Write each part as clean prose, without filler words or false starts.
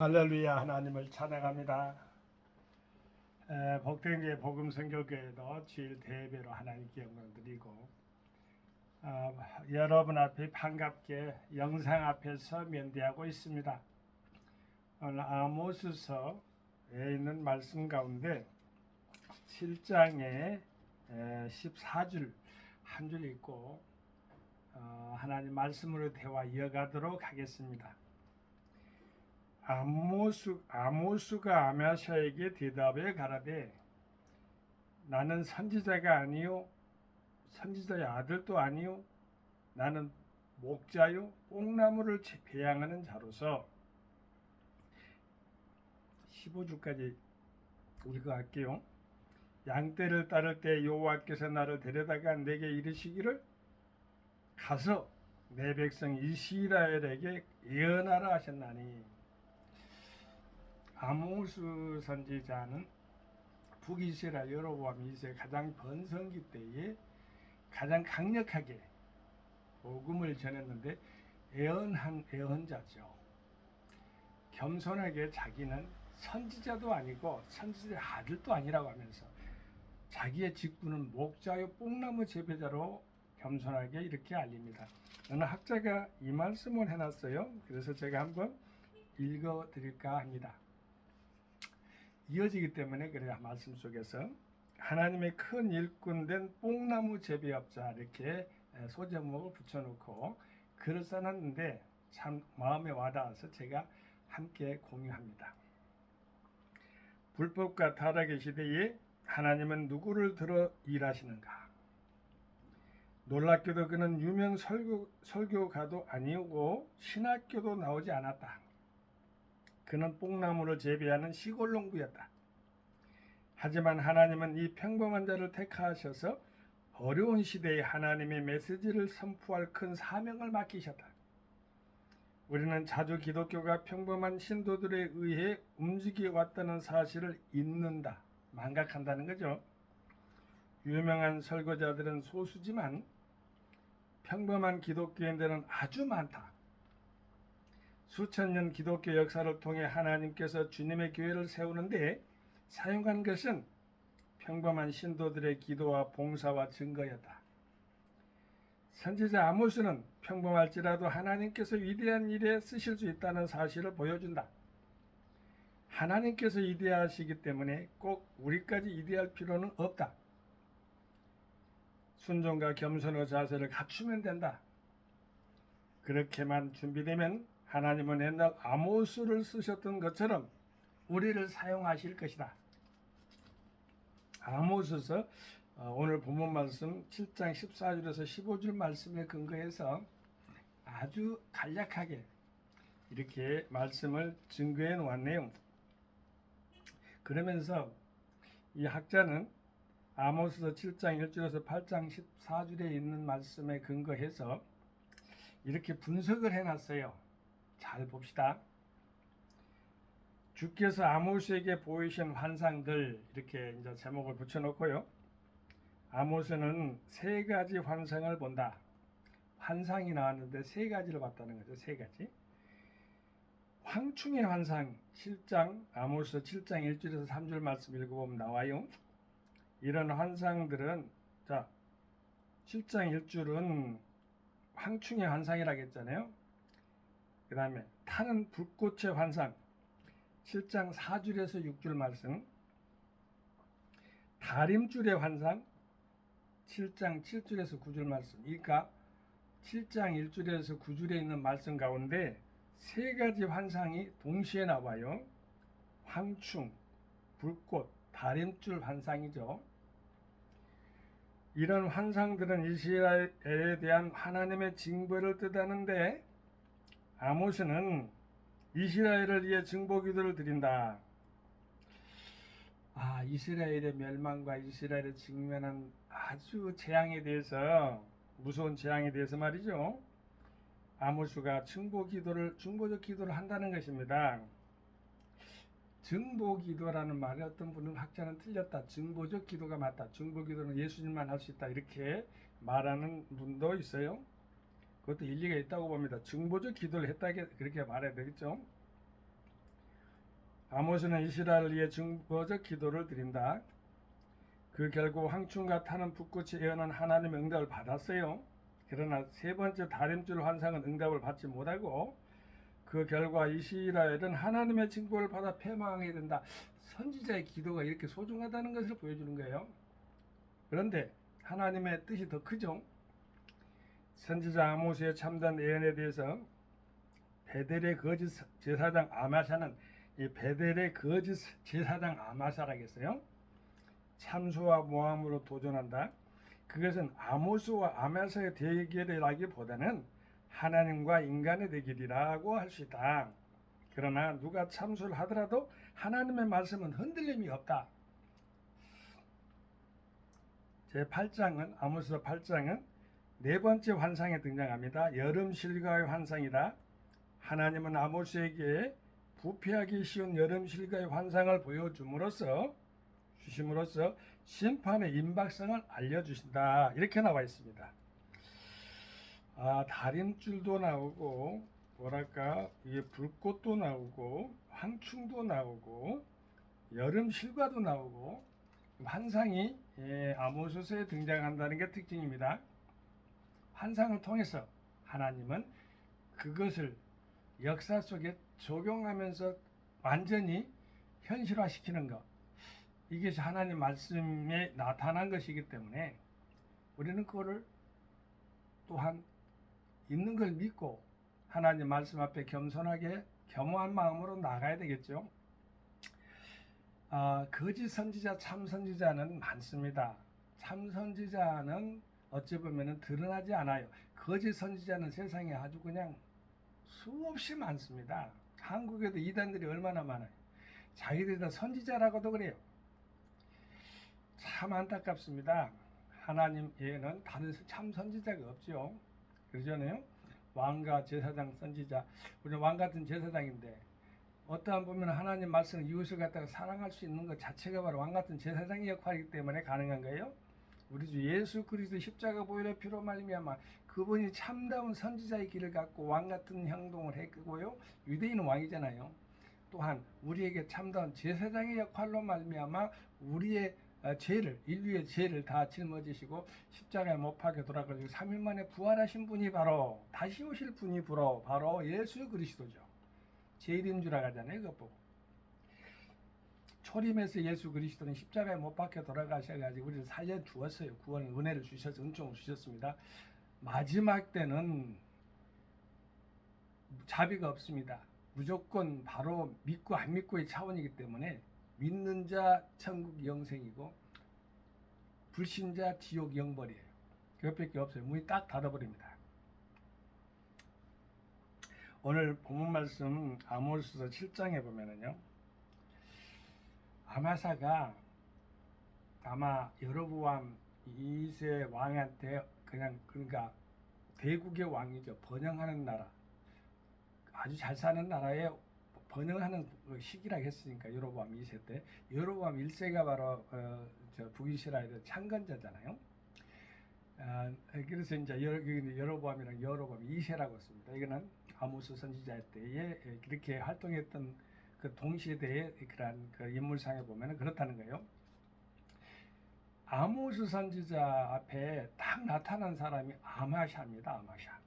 할렐루야. 하나님을 찬양합니다. 복된교회 복음선교교회도 주일 대배로 하나님께 영광 드리고 여러분 앞에 반갑게 영상 앞에서 면대하고 있습니다. 오늘 아모스서에 있는 말씀 가운데 7장에 14줄 한 줄 읽고 하나님 말씀으로 대화 이어가도록 하겠습니다. 아모스가 아마샤에게 대답해 가라되 나는 선지자가 아니요 선지자의 아들도 아니요 나는 목자요 뽕나무를 배양하는 자로서 15주까지 읽어갈게요. 양떼를 따를 때 여호와께서 나를 데려다가 내게 이르시기를 가서 내 백성 이스라엘에게 예언하라 하셨나니, 아모스 선지자는 북이스라엘 여로보암 2세 가장 번성기 때에 가장 강력하게 복음을 전했는데 예언한 예언자죠. 겸손하게 자기는 선지자도 아니고 선지자의 아들도 아니라고 하면서 자기의 직분은 목자요 뽕나무 재배자로 겸손하게 이렇게 알립니다. 어느 학자가 이 말씀을 해놨어요. 그래서 제가 한번 읽어드릴까 합니다. 이어지기 때문에 그래야 말씀 속에서 하나님의 큰 일꾼된 뽕나무 재배업자 이렇게 소제목을 붙여놓고 글을 써놨는데 참 마음에 와닿아서 제가 함께 공유합니다. 불법과 타락의 시대에 하나님은 누구를 들어 일하시는가? 놀랍게도 그는 유명 설교가도 아니고 신학교도 나오지 않았다. 그는 뽕나무를 재배하는 시골 농부였다. 하지만 하나님은 이 평범한 자를 택하셔서 어려운 시대에 하나님의 메시지를 선포할 큰 사명을 맡기셨다. 우리는 자주 기독교가 평범한 신도들에 의해 움직여 왔다는 사실을 잊는다, 망각한다는 거죠. 유명한 설교자들은 소수지만 평범한 기독교인들은 아주 많다. 수천 년 기독교 역사를 통해 하나님께서 주님의 교회를 세우는데 사용한 것은 평범한 신도들의 기도와 봉사와 증거였다. 선지자 아모스는 평범할지라도 하나님께서 위대한 일에 쓰실 수 있다는 사실을 보여준다. 하나님께서 위대하시기 때문에 꼭 우리까지 위대할 필요는 없다. 순종과 겸손의 자세를 갖추면 된다. 그렇게만 준비되면 하나님은 옛날 아모스를 쓰셨던 것처럼 우리를 사용하실 것이다. 아모스서 오늘 본문 말씀 7장 14절에서 15절 말씀에 근거해서 아주 간략하게 이렇게 말씀을 증거해 놓았네요. 그러면서 이 학자는 아모스서 7장 1절에서 8장 14절에 있는 말씀에 근거해서 이렇게 분석을 해놨어요. 잘 봅시다. 주께서 아모스에게 보이신 환상들, 이렇게 이제 제목을 붙여놓고요. 아모스는 세 가지 환상을 본다. 환상이 나왔는데 세 가지를 봤다는 거죠. 세 가지. 황충의 환상 7장, 아모스 7장 1절에서 3절 말씀 읽어보면 나와요. 이런 환상들은, 자, 7장 1절은 황충의 환상이라고 했잖아요. 그 다음에 타는 불꽃의 환상 7장 4절에서 6절 말씀, 다림줄의 환상 7장 7절에서 9절 말씀. 그러니까 7장 1절에서 9절에 있는 말씀 가운데 세 가지 환상이 동시에 나와요. 황충, 불꽃, 다림줄 환상이죠. 이런 환상들은 이스라엘에 대한 하나님의 징벌을 뜻하는데 아모스는 이스라엘을 위해 증보기도를 드린다. 이스라엘의 멸망과 이스라엘에 직면한 아주 재앙에 대해서, 무서운 재앙에 대해서 말이죠. 아모스가 중보적 기도를 한다는 것입니다. 증보기도라는 말에 어떤 분은 학자는 틀렸다. 증보적 기도가 맞다. 증보기도는 예수님만 할 수 있다. 이렇게 말하는 분도 있어요. 그것도 일리가 있다고 봅니다. 증보적 기도를 했다 그렇게 말해야 되겠죠. 아모스는 이스라엘을 위해 중보적 기도를 드린다. 그 결국 황충과 타는 붓꽃이 예언한 하나님의 응답을 받았어요. 그러나 세 번째 다림줄 환상은 응답을 받지 못하고 그 결과 이스라엘은 하나님의 징벌을 받아 패망하게 된다. 선지자의 기도가 이렇게 소중하다는 것을 보여주는 거예요. 그런데 하나님의 뜻이 더 크죠. 선지자 아모스의 참된 예언에 대해서 베델의 거짓 제사장 아마샤는 이 베델의 거짓 제사장 아마샤라겠어요. 참수와 모함으로 도전한다. 그것은 아모스와 아마샤의 대결이라기보다는 하나님과 인간의 대결이라고 할 수 있다. 그러나 누가 참수를 하더라도 하나님의 말씀은 흔들림이 없다. 제8장은 아모스 8장은 네 번째 환상에 등장합니다. 여름 실과의 환상이다. 하나님은 아모스에게 부패하기 쉬운 여름 실과의 환상을 보여줌으로써 심판의 임박성을 알려주신다. 이렇게 나와 있습니다. 다림줄도 나오고 이게 불꽃도 나오고 황충도 나오고 여름 실과도 나오고 환상이 아모스서에 등장한다는 게 특징입니다. 환상을 통해서 하나님은 그것을 역사 속에 적용하면서 완전히 현실화시키는 것, 이것이 하나님 말씀에 나타난 것이기 때문에 우리는 그거를 또한 있는 걸 믿고 하나님 말씀 앞에 겸손하게 겸허한 마음으로 나가야 되겠죠. 거짓 선지자, 참 선지자는 많습니다. 참 선지자는 어찌 보면 드러나지 않아요. 거짓 선지자는 세상에 아주 그냥 수없이 많습니다. 한국에도 이단들이 얼마나 많아요. 자기들이 다 선지자라고도 그래요. 참 안타깝습니다. 하나님에는 다른 참 선지자가 없죠. 그러잖아요. 왕과 제사장 선지자. 우리는 왕 같은 제사장인데 어떠한 보면 하나님 말씀 이웃을 갖다가 사랑할 수 있는 것 자체가 바로 왕 같은 제사장의 역할이기 때문에 가능한 거예요. 우리 주 예수 그리스도 십자가 보혈의 피로 말미암아 그분이 참다운 선지자의 길을 갖고 왕 같은 행동을 했고요. 유대인은 왕이잖아요. 또한 우리에게 참다운 제사장의 역할로 말미암아 우리의 인류의 죄를 다 짊어지시고 십자가에 못 박혀 돌아가시고 3일 만에 부활하신 분이 바로 다시 오실 분이 바로 예수 그리스도죠. 제일인 줄 알았잖아요. 그것 보고. 초림에서 예수 그리스도는 십자가에 못 박혀 돌아가셔가지고 우리를 살려주었어요. 구원을 은혜를 주셔서 은총을 주셨습니다. 마지막 때는 자비가 없습니다. 무조건 바로 믿고 안 믿고의 차원이기 때문에 믿는 자 천국 영생이고 불신자 지옥 영벌이에요. 그것밖에 없어요. 문이 딱 닫아버립니다. 오늘 본문 말씀 아모스서 7장에 보면은요. 아마사가 아마 여로보암 2세 왕한테 그러니까 대국의 왕이죠. 번영하는 나라. 아주 잘 사는 나라에 번영하는 시기라고 했으니까 여로보암 2세 때 여로보암 1세가 바로 북이스라엘의 창건자잖아요. 그래서 이제 여로보암이랑 여로보암 2세라고 씁니다. 이거는 아모스 선지자 때에 그렇게 활동했던 그 동시대의 그러한 그 인물상에 보면 그렇다는 거예요. 아모스 선지자 앞에 딱 나타난 사람이 아마샤입니다. 아마샤.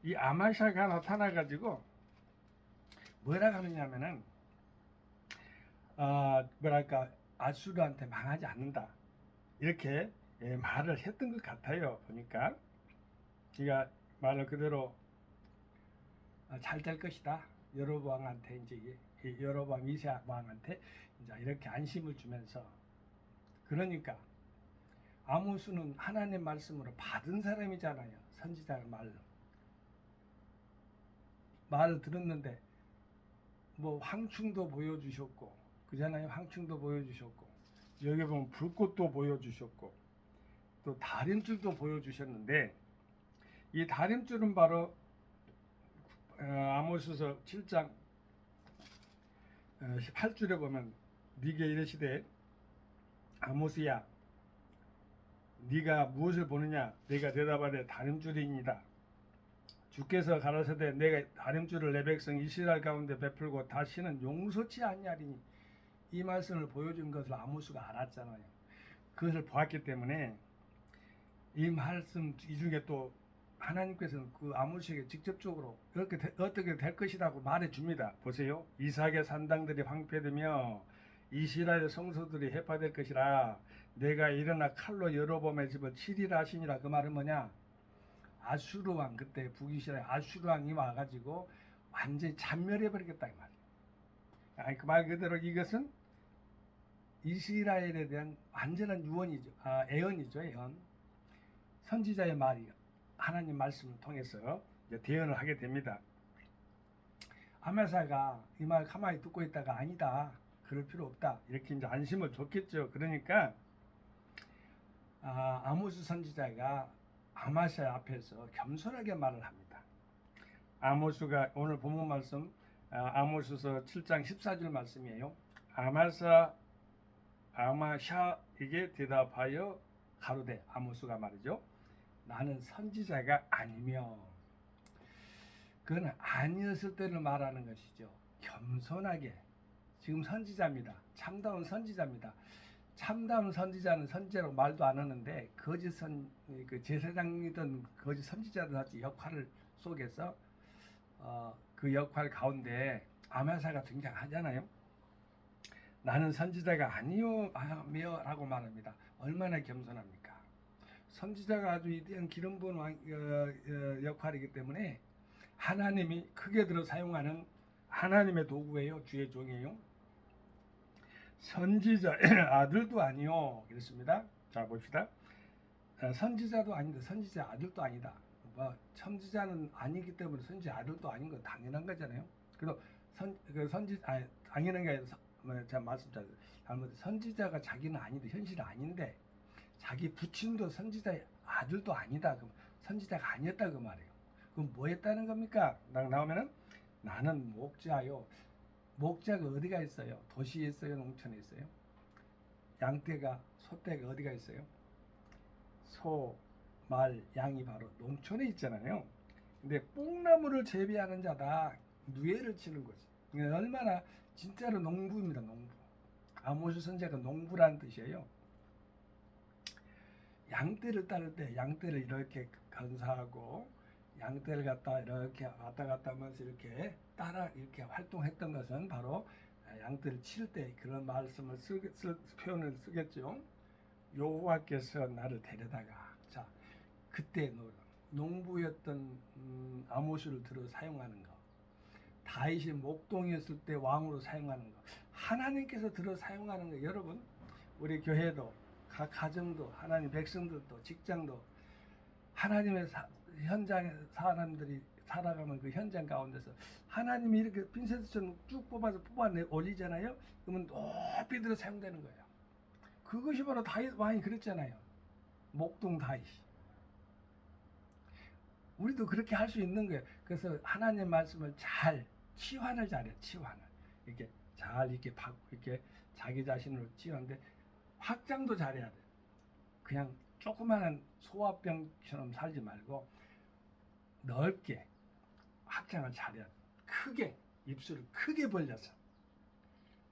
이 아마샤가 나타나 가지고 뭐라 하느냐면은 아수르한테 망하지 않는다 이렇게 말을 했던 것 같아요. 보니까 그가 말을 그대로 잘 될 것이다. 여로보암한테 이제 여로보암 2세 왕한테 이제 이렇게 안심을 주면서 그러니까 아모스는 하나님 말씀으로 받은 사람이잖아요. 선지자의 말을 들었는데 뭐 황충도 보여주셨고 그잖아요. 황충도 보여주셨고 여기 보면 불꽃도 보여주셨고 또 다림줄도 보여주셨는데 이 다림줄은 바로 아모스서 7장 18절에 보면 네게 이르시되 아모스야 네가 무엇을 보느냐 내가 대답하되 다림줄이니이다. 주께서 가라사대 내가 다림줄을 내 백성 이스라엘 가운데 베풀고 다시는 용서치 아니하리니 이 말씀을 보여준 것을 아모스가 알았잖아요. 그것을 보았기 때문에 이 말씀 이 중에 또 하나님께서는 그 아모스에게 직접적으로 이렇게 어떻게 될 것이라고 말해 줍니다. 보세요. 이삭의 산당들이 황폐되며 이스라엘 성소들이 해파될 것이라 내가 일어나 칼로 여로보암의 집을 치리라 하시니라. 그 말은 뭐냐? 아수르 왕, 그때 북이스라엘 아수르 왕이 와가지고 완전히 잔멸해 버리겠다 이 말이에요. 그 말 그대로 이것은 이스라엘에 대한 완전한 유언이죠. 애언이죠. 애언. 선지자의 말이 하나님 말씀을 통해서 이제 대언을 하게 됩니다. 아마사가 이 말 가만히 듣고 있다가 아니다, 그럴 필요 없다, 이렇게 이제 안심을 줬겠죠. 그러니까 아모스 선지자가 아마사 앞에서 겸손하게 말을 합니다. 아모스가 오늘 본문 말씀 아모스서 7장 14절 말씀이에요. 아마샤에게 대답하여 가로되, 아모스가 말이죠, 나는 선지자가 아니며, 그건 아니었을 때를 말하는 것이죠. 겸손하게. 지금 선지자입니다. 참다운 선지자입니다. 참다운 선지자는 선지자라고 말도 안 하는데 그 제사장이든 거짓 선지자든 같이 역할 속에서 그 역할 가운데 아마사가 등장하잖아요. 나는 선지자가 아니오며 라고 말합니다. 얼마나 겸손합니까? 선지자가 아주 위대한 기름 부은 역할이기 때문에 하나님이 크게 들어 사용하는 하나님의 도구예요. 주의 종이에요. 선지자 아들도 아니요 그랬습니다. 자 봅시다. 선지자도 아닌데 선지자 아들도 아니다. 선지자는 아니기 때문에 선지자 아들도 아닌 건 당연한 거잖아요. 그래서 당연한 게 아니라 제가 말씀드렸어요. 선지자가 자기는 아닌데 현실은 아닌데 자기 부친도 선지자의 아들도 아니다. 그럼 선지자가 아니었다 그 말이에요. 그럼 뭐 했다는 겁니까? 나오면은 나는 목자요. 목자가 어디가 있어요? 도시에 있어요? 농촌에 있어요? 양떼가, 소떼가 어디가 있어요? 소, 말, 양이 바로 농촌에 있잖아요. 근데 뽕나무를 재배하는 자다. 누에를 치는 거지. 얼마나 진짜로 농부입니다. 농부. 아모스 선지자가 농부라는 뜻이에요. 양떼를 따를 때 양떼를 이렇게 건사하고 양떼를 갖다 이렇게 왔다 갔다 하면서 이렇게 따라 이렇게 활동했던 것은 바로 양떼를 칠 때 그런 말씀을 표현을 쓰겠죠. 여호와께서 나를 데려다가, 자 그때 농부였던 아모스를 들어 사용하는 거, 다윗이 목동이었을 때 왕으로 사용하는 거, 하나님께서 들어 사용하는 거. 여러분, 우리 교회도 각 가정도 하나님 백성들도 직장도 하나님의 현장에 사람들이 살아가면 그 현장 가운데서 하나님이 이렇게 핀셋처럼 쭉 뽑아서 올리잖아요. 그러면 높이 들어 사용되는 거예요. 그것이 바로 다윗 왕이 그랬잖아요. 목동 다윗. 우리도 그렇게 할 수 있는 거예요. 그래서 하나님 말씀을 잘 치환을 잘해요. 치환을 이렇게 잘 이렇게 자기 자신으로 치환하는데 확장도 잘해야 돼. 그냥 조그마한 소화병처럼 살지 말고 넓게 확장을 잘해야 돼. 크게 입술을 크게 벌려서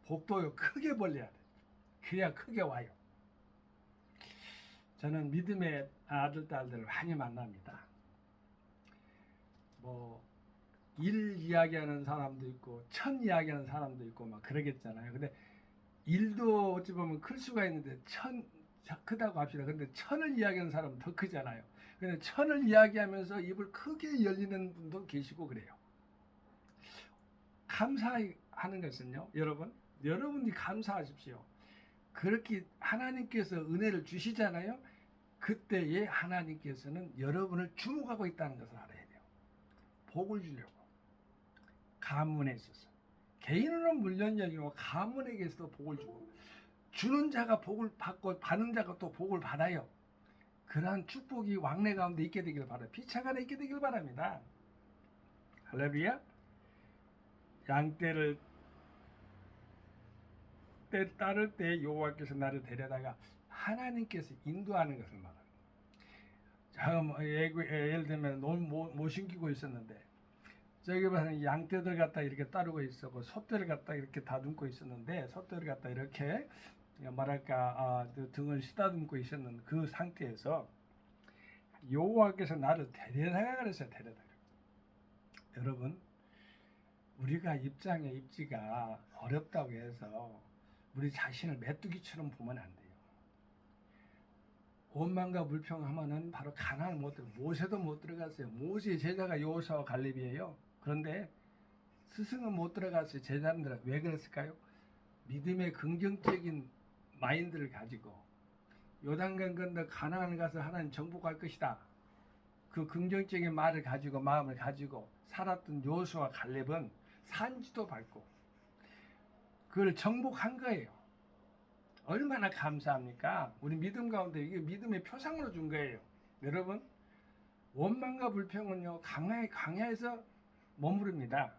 복도요 크게 벌려야 돼. 그래야 크게 와요. 저는 믿음의 아들 딸들을 많이 만납니다. 일 이야기하는 사람도 있고 천 이야기하는 사람도 있고 막 그러겠잖아요. 근데 일도 어찌 보면 클 수가 있는데 크다고 합시다. 근데 천을 이야기하는 사람은 더 크잖아요. 근데 천을 이야기하면서 입을 크게 열리는 분도 계시고 그래요. 감사하는 것은요, 여러분이 감사하십시오. 그렇게 하나님께서 은혜를 주시잖아요. 그때에 하나님께서는 여러분을 주목하고 있다는 것을 알아야 돼요. 복을 주려고. 가문에 있어서 개인으로는 물론 여기고 가문에게서도 복을 주고, 주는 자가 복을 받고 받는 자가 또 복을 받아요. 그러한 축복이 왕래 가운데 있게 되길 바라요. 피차간에 있게 되길 바랍니다. 할렐루야. 양떼를 따를 때 여호와께서 나를 데려다가 하나님께서 인도하는 것을 말합니다. 예를 들면 못 심기고 있었는데 저기 봐서 양떼들 갖다 이렇게 따르고 있었고 소떼를 갖다 이렇게 다듬고 있었는데 소떼를 갖다 이렇게 뭐랄까 등을 쓰다듬고 있었는 그 상태에서 여호와께서 나를 데려다가 그랬어요. 데려다가. 여러분, 우리가 입지가 어렵다고 해서 우리 자신을 메뚜기처럼 보면 안 돼요. 원망과 불평하면은 바로 가나안을 못 들어. 모세도 못 들어갔어요. 모세의 제자가 여호수아와 갈렙이에요. 그런데 스승은 못 들어갔어요. 제자들은 왜 그랬을까요? 믿음의 긍정적인 마인드를 가지고 요단강 건너 가나안을 가서 하나님 정복할 것이다. 그 긍정적인 말을 가지고 마음을 가지고 살았던 여호수아와 갈렙은 산지도 밟고 그걸 정복한 거예요. 얼마나 감사합니까? 우리 믿음 가운데 이게 믿음의 표상으로 준 거예요. 여러분, 원망과 불평은요 강야에서 머무릅니다.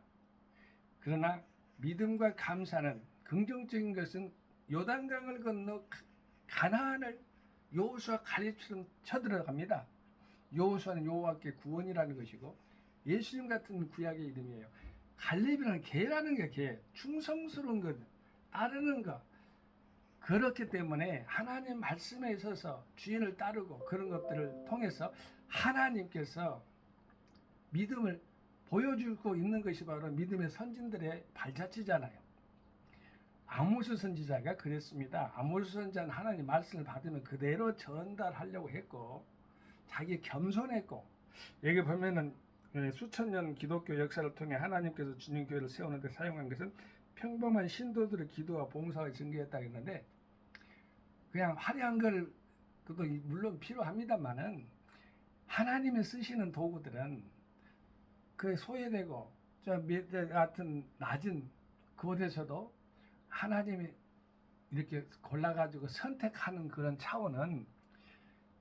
그러나 믿음과 감사는 긍정적인 것은 요단강을 건너 가나안을 여호수아 갈렙처럼 쳐들어갑니다. 여호수아는 여호와께 구원이라는 것이고 예수님 같은 구약의 이름이에요. 갈렙이라는 개라는 게 개, 충성스러운 것, 따르는 것. 그렇기 때문에 하나님 말씀에 있어서 주인을 따르고 그런 것들을 통해서 하나님께서 믿음을 보여주고 있는 것이 바로 믿음의 선진들의 발자취잖아요. 아모스 선지자가 그랬습니다. 아모스 선지자는 하나님 말씀을 받으면 그대로 전달하려고 했고 자기 겸손했고 여기 보면은 수천 년 기독교 역사를 통해 하나님께서 주님 교회를 세우는 데 사용한 것은 평범한 신도들의 기도와 봉사가 증거했다 했는데 그냥 화려한 걸 그것도 물론 필요합니다만은 하나님의 쓰시는 도구들은 그 소외되고 같은 낮은 그곳에서도 하나님이 이렇게 골라가지고 선택하는 그런 차원은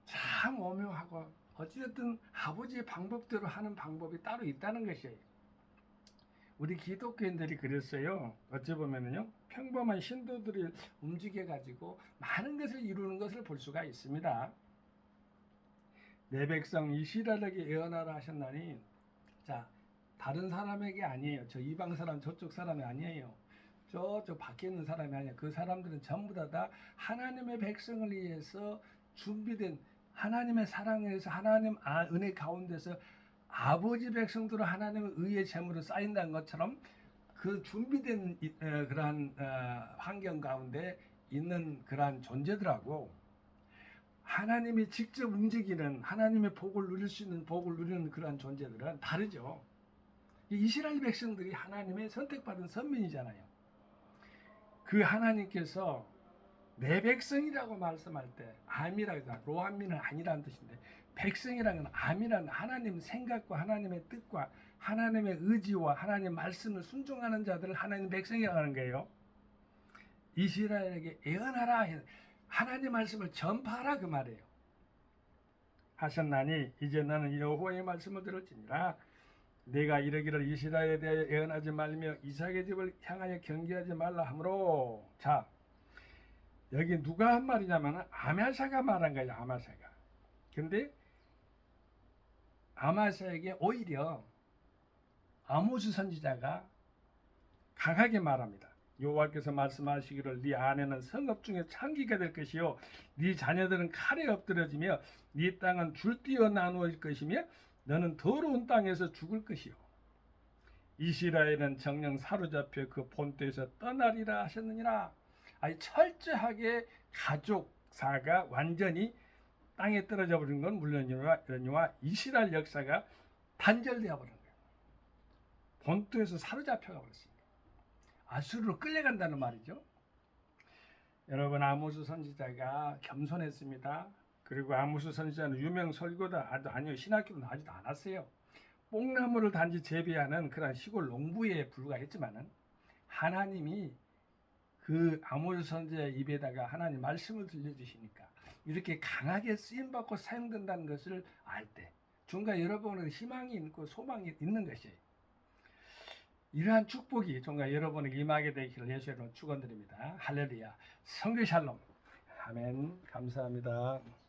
참 오묘하고 어찌됐든 아버지의 방법대로 하는 방법이 따로 있다는 것이에요. 우리 기독교인들이 그랬어요. 어찌 보면은요, 평범한 신도들이 움직여가지고 많은 것을 이루는 것을 볼 수가 있습니다. 내 백성 이스라엘에게 예언하라 하셨나니, 자, 다른 사람에게 아니에요. 저 이방 사람, 저쪽 사람이 아니에요. 저쪽 밖에 있는 사람이 아니에요. 그 사람들은 전부 다 하나님의 백성을 위해서 준비된 하나님의 사랑에서 하나님 은혜 가운데서 아버지 백성들은 하나님의 의의 제물로 쌓인다는 것처럼 그 준비된 그러한 환경 가운데 있는 그러한 존재들하고 하나님이 직접 움직이는 하나님의 복을 누릴 수 있는 복을 누리는 그러한 존재들은 다르죠. 이스라엘 백성들이 하나님의 선택받은 선민이잖아요. 그 하나님께서 내 백성이라고 말씀할 때 암이라고 로함민은 아니라는 뜻인데 백성이라는 건 암이라는 하나님 생각과 하나님의 뜻과 하나님의 의지와 하나님 말씀을 순종하는 자들을 하나님 백성이라고 하는 거예요. 이스라엘에게 예언하라, 하나님 말씀을 전파하라 그 말이에요. 하셨나니 이제 나는 여호와의 말씀을 들을지니라. 내가 이르기를 이스라엘에 대하여 예언하지 말며 이삭의 집을 향하여 경계하지 말라 하므로. 자, 여기 누가 한 말이냐면 아마샤가 말한 거예요. 아마샤가. 근데 아마샤에게 오히려 아모스 선지자가 강하게 말합니다. 여호와께서 말씀하시기를 네 아내는 성읍 중에 창기가 될 것이요 네 자녀들은 칼에 엎드러지며 네 땅은 줄뛰어 나누어질 것이며 너는 더러운 땅에서 죽을 것이요 이스라엘은 정령 사로잡혀 그 본토에서 떠나리라 하셨느니라. 아니 철저하게 가족사가 완전히 땅에 떨어져 버린 건 물론이와 이스라엘 역사가 단절되어 버린 거예요. 본토에서 사로잡혀가 버렸습니다. 아수르로 끌려간다는 말이죠. 여러분, 아모스 선지자가 겸손했습니다. 그리고 아모스 선지자는 유명 설교다 아니요 신학교도 나지도 않았어요. 뽕나무를 단지 재배하는 그런 시골 농부에 불과했지만은 하나님이 그 아모스 선지자의 입에다가 하나님 말씀을 들려주시니까 이렇게 강하게 쓰임받고 사용된다는 것을 알 때 정말 여러분은 희망이 있고 소망이 있는 것이에요. 이러한 축복이 정말 여러분에게 임하게 되기를 예수로 축원드립니다. 할렐루야. 성교 샬롬. 아멘. 감사합니다.